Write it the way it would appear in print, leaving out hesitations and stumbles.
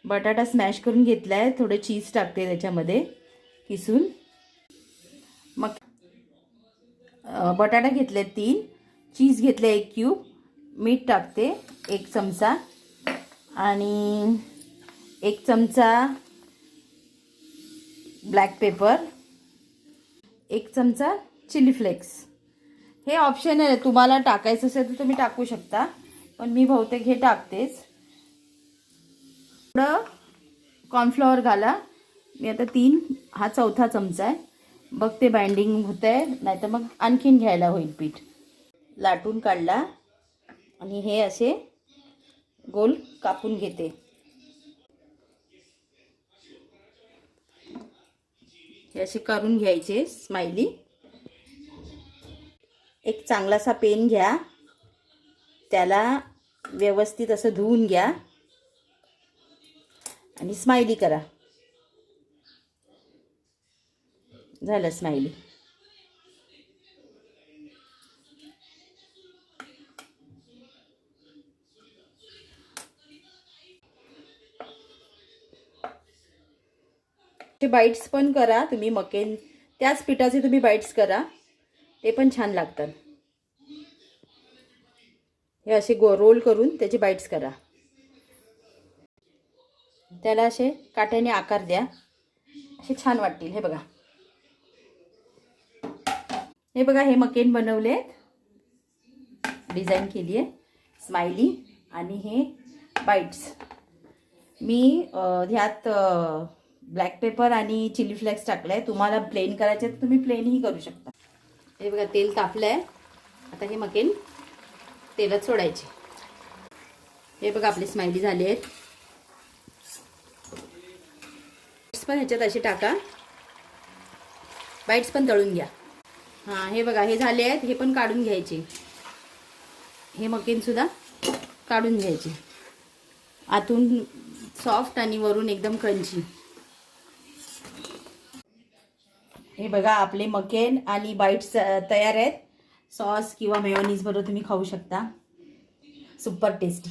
बटाटा स्मॅश करून घेतला आहे, थोडं चीज टाकते त्याच्यामध्ये किसून. मग बटाटा घेतले 3, चीज घेतले 1 क्यूब, मीठ टाकते 1 चमचा आणि 1 चमचा ब्लॅक पेपर, 1 चमचा चिली फ्लेक्स. हे ऑप्शनल आहे, तुम्हाला टाकायचं असेल तर तुम्ही टाकू शकता, पण मी बहुतेक हे टाकतेच. थोडं कॉर्नफ्लॉवर घाला. मी आता 3, हा 4था चमचा आहे. बघ ते बाइंडिंग होत आहे, नाही तर मग आणखीन घ्यायला होईल पीठ. लाटून काढला आणि हे असे गोल कापून घेते. हे असे करून घ्यायचे स्माइली. एक चांगलासा पेन घ्या, त्याला व्यवस्थित असं धुवून घ्या आणि स्माइली करा. झालं स्माइली. ते बाईट्स पण करा तुम्ही, मकेन त्याच पिठाचे तुम्ही बाईट्स करा, ते पण छान लागतात. हे असे रोल करून त्याचे बाईट्स करा. त्याला असे काट्याने आकार द्या, असे छान वाटतील. हे बघा, हे बघा, हे मकेन बनवले, डिझाईन केली आहे स्माइली. आणि हे बाईट्स मी ह्यात ब्लॅक पेपर आणि चिली फ्लेक्स टाकलाय. तुम्हाला प्लेन करायचे तर तुम्ही प्लेनही करू शकता. हे बघा, तेल तापलंय. आता हे मकेन तेलात सोडायचे. हे बघा, आपले स्माइली झाले आहेत. पण ह्याच्यात असे टाका, बाईट्स पण तळून घ्या. हां, हे बघा, हे झाले आहेत. हे पण काढून घ्यायचे. हे मकेन सुद्धा काढून घ्यायचे. आतून सॉफ्ट आणि वरून एकदम क्रंची. हे बघा, आपले मकेन आणि बाईट्स तयार आहेत. सॉस किंवा मेयोनीज बरोबर तुम्ही खाऊ शकता. Super tasty.